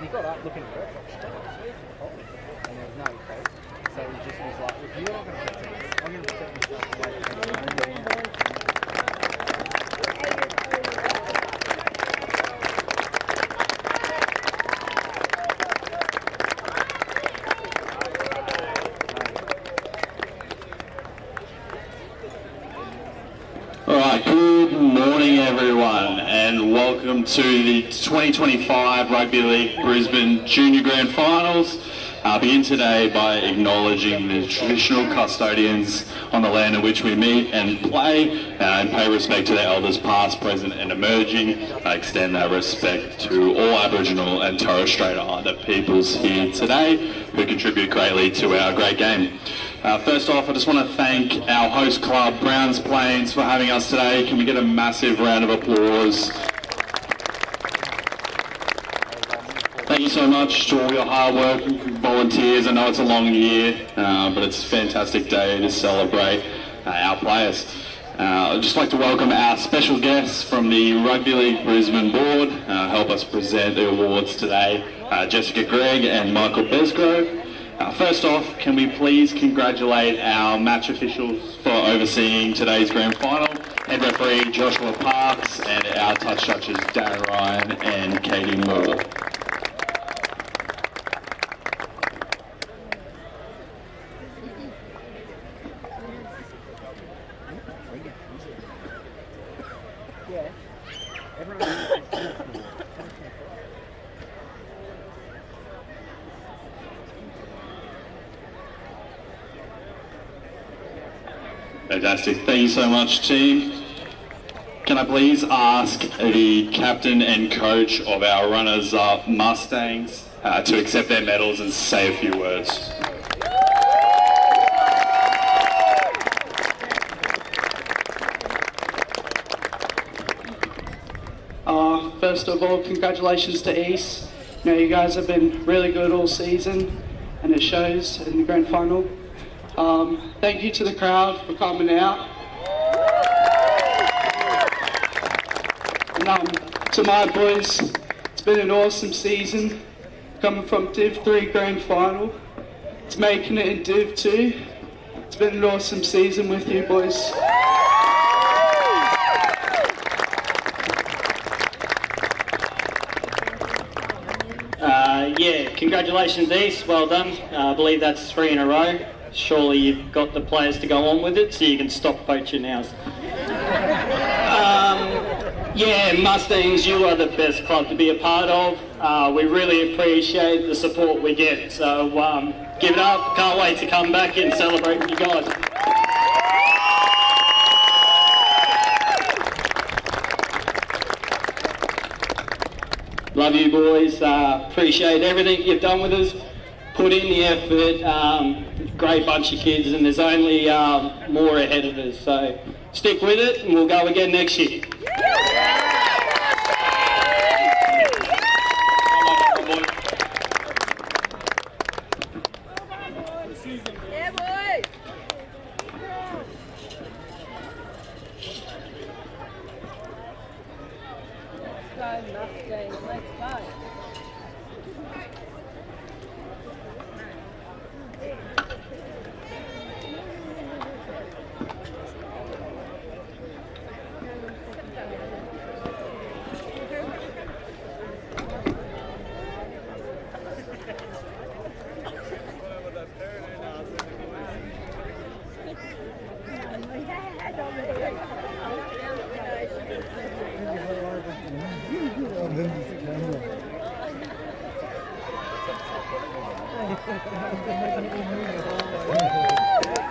He got up looking at it, and there was no effect. So he just was like, if you're not going to protect this, I'm going to protect myself away from you. Alright, good morning everyone and welcome to the 2025 Rugby League Brisbane Junior Grand Finals. I'll begin today by acknowledging the traditional custodians on the land in which we meet and play and pay respect to their elders past, present and emerging. I extend that respect to all Aboriginal and Torres Strait Islander peoples here today who contribute greatly to our great game. First off, I just want to thank our host club, Browns Plains, for having us today. Can we get a massive round of applause? Thank you so much to all your hard work volunteers. I know it's a long year, but it's a fantastic day to celebrate our players. I'd just like to welcome our special guests from the Rugby League Brisbane board, help us present the awards today, Jessica Gregg and Michael Besgrove. First off, can we please congratulate our match officials for overseeing today's grand final, head referee Joshua Parks and our touch judges Darren Ryan and Katie Moore. Fantastic. Thank you so much, team. Can I please ask the captain and coach of our runners-up Mustangs to accept their medals and say a few words? First of all, congratulations to East. You know, you guys have been really good all season, and it shows in the grand final. Thank you to the crowd for coming out. And to my boys, it's been an awesome season, coming from Div 3 grand final to making it in Div 2. It's been an awesome season with you boys. Yeah, congratulations East, well done. I believe that's 3 in a row. Surely you've got the players to go on with it, so you can stop poaching ours. Yeah, Mustangs, you are the best club to be a part of. We really appreciate the support we get, so give it up. Can't wait to come back and celebrate with you guys. Love you boys. Appreciate everything you've done with us. Put in the effort. Great bunch of kids, and there's only more ahead of us. So stick with it, and we'll go again next year. Yeah, boys. Let's go, Mustangs, let's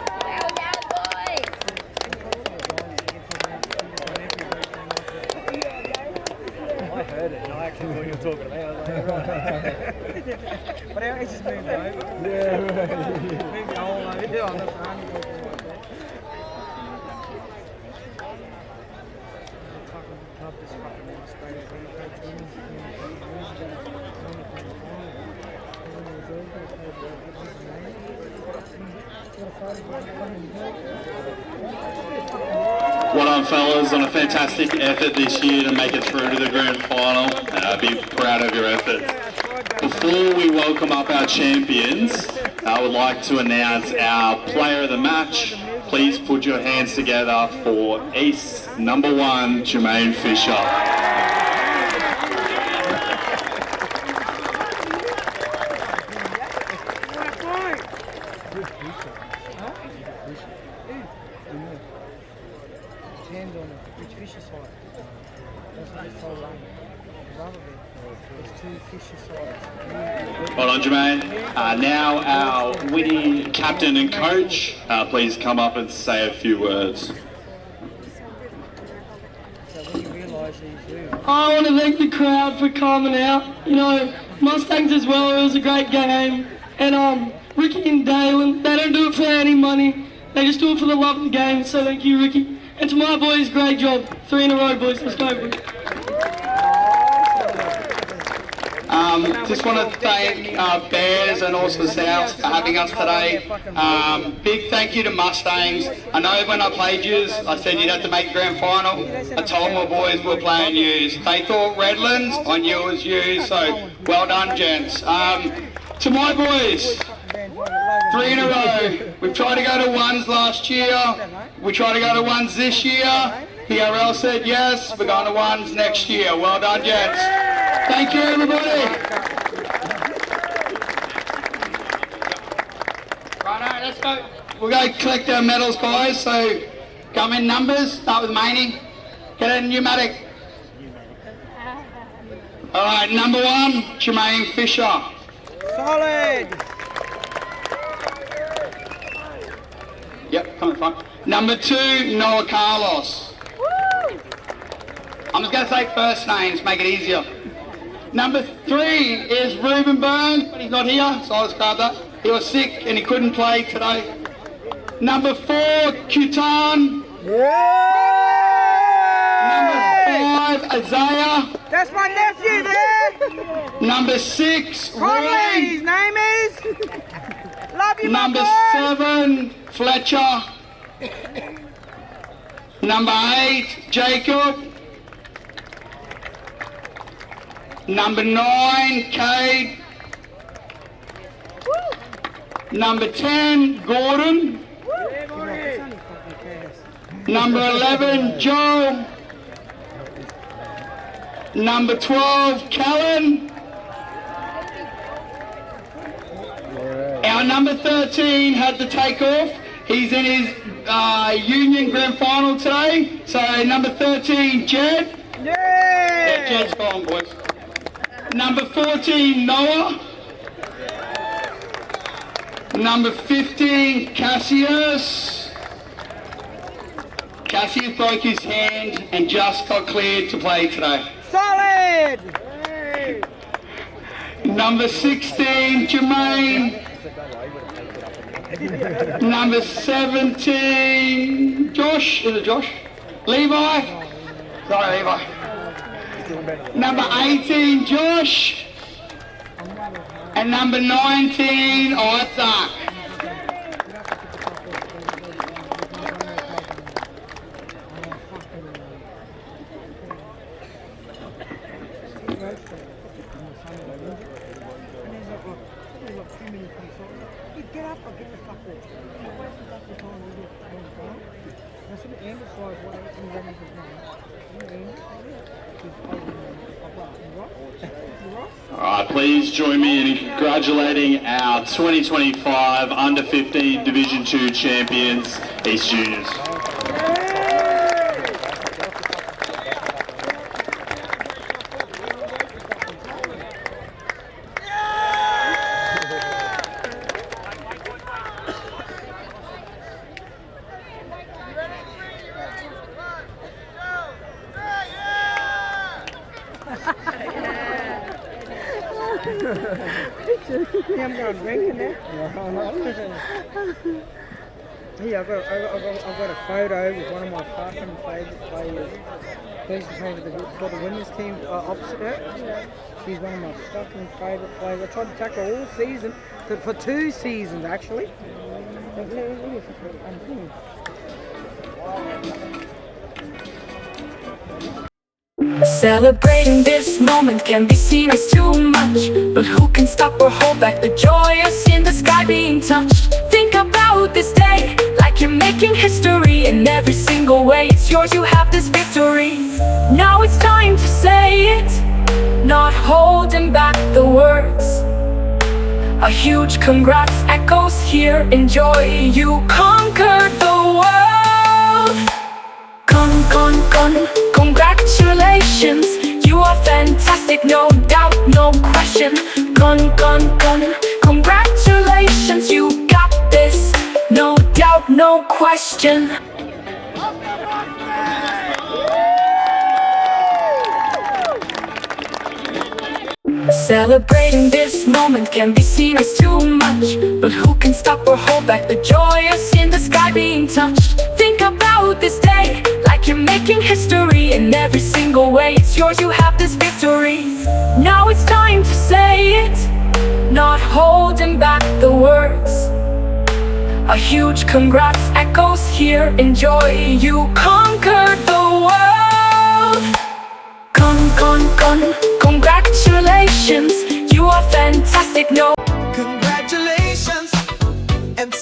go. I heard it, and I actually thought you were talking to me. I was like, right. But I just moved over. Yeah, right. Moved all over. Yeah, I'm not trying to Well done, fellas, on a fantastic effort this year to make it through to the grand final. Be proud of your effort. Before we welcome up our champions, I would like to announce our player of the match. Please put your hands together for ace number 1, Jermaine Fisher. Well done, Jermaine. Now our winning captain and coach, please come up and say a few words. I want to thank the crowd for coming out. You know, Mustangs as well, it was a great game. And Ricky and Dalen, they don't do it for any money. They just do it for the love of the game. So thank you, Ricky. And to my boys, great job. 3 in a row, boys. Let's go, boys. Just want to thank Bears and also South for having us today. Big thank you to Mustangs. I know when I played yous, I said you'd have to make the grand final. I told my boys we're playing yous. They thought Redlands, I knew it was you, so well done, gents. To my boys, 3 in a row. We've tried to go to ones last year. We tried to go to ones this year. PRL said yes, we're going to ones next year. Well done, gents. Thank you, everybody. Righto, let's go. We'll go collect our medals, guys. So come in numbers. Start with Maney. Get a pneumatic. All right, number 1, Jermaine Fisher. Solid. Yep, come in front. Number 2, Noah Carlos. Woo! I'm just going to say first names, make it easier. Number 3 is Ruben Burns, but he's not here, so I'll just grab that. He was sick and he couldn't play today. Number 4, Kutan. Number 5, Isaiah. That's my nephew there. Number 6, Conley, Roy. his name is. Love you, Number my boy. 7, Fletcher. Number 8, Jacob. Number 9, Cade. Number 10, Gordon. Number 11, Joe. Number 12, Callan. Our number 13 had to take off. He's in his Union Grand Final today. So number 13, Jed. Yeah, Jed's gone, boys. Number 14, Noah. Number 15, Cassius. Cassius broke his hand and just got cleared to play today. Solid. Number 16, Jermaine. Number 17, Josh. Is it Josh? Levi. Sorry, Levi. Number 18, Josh. And number 19, Isaac. Get up or get the fuck off. That's what Amber saw is what I can run into Alright, please join me in congratulating our 2025 Under-15 Division 2 champions, East Juniors. Yeah, I'm going drinking there. Yeah, I've got a photo with one of my fucking favourite players. Who's for the women's team opposite her. She's one of my fucking favourite players. I tried to tackle her all season, for 2 seasons actually. Celebrating this moment can be seen as too much, but who can stop or hold back the joyous in the sky being touched? Think about this day like you're making history. In every single way it's yours, you have this victory. Now it's time to say it, not holding back the words. A huge congrats echoes here, enjoy, you conquered the world. Congratulations, you are fantastic, no doubt, no question. Congratulations, you got this, no doubt, no question. Celebrating this moment can be seen as too much, but who can stop or hold back the joyous in the sky being touched? Think about this day like you're making history. In every single way it's yours, you have this victory. Now it's time to say it, not holding back the words. A huge congrats echoes here, enjoy, you conquered the world. Congratulations, you are fantastic, no. Congratulations and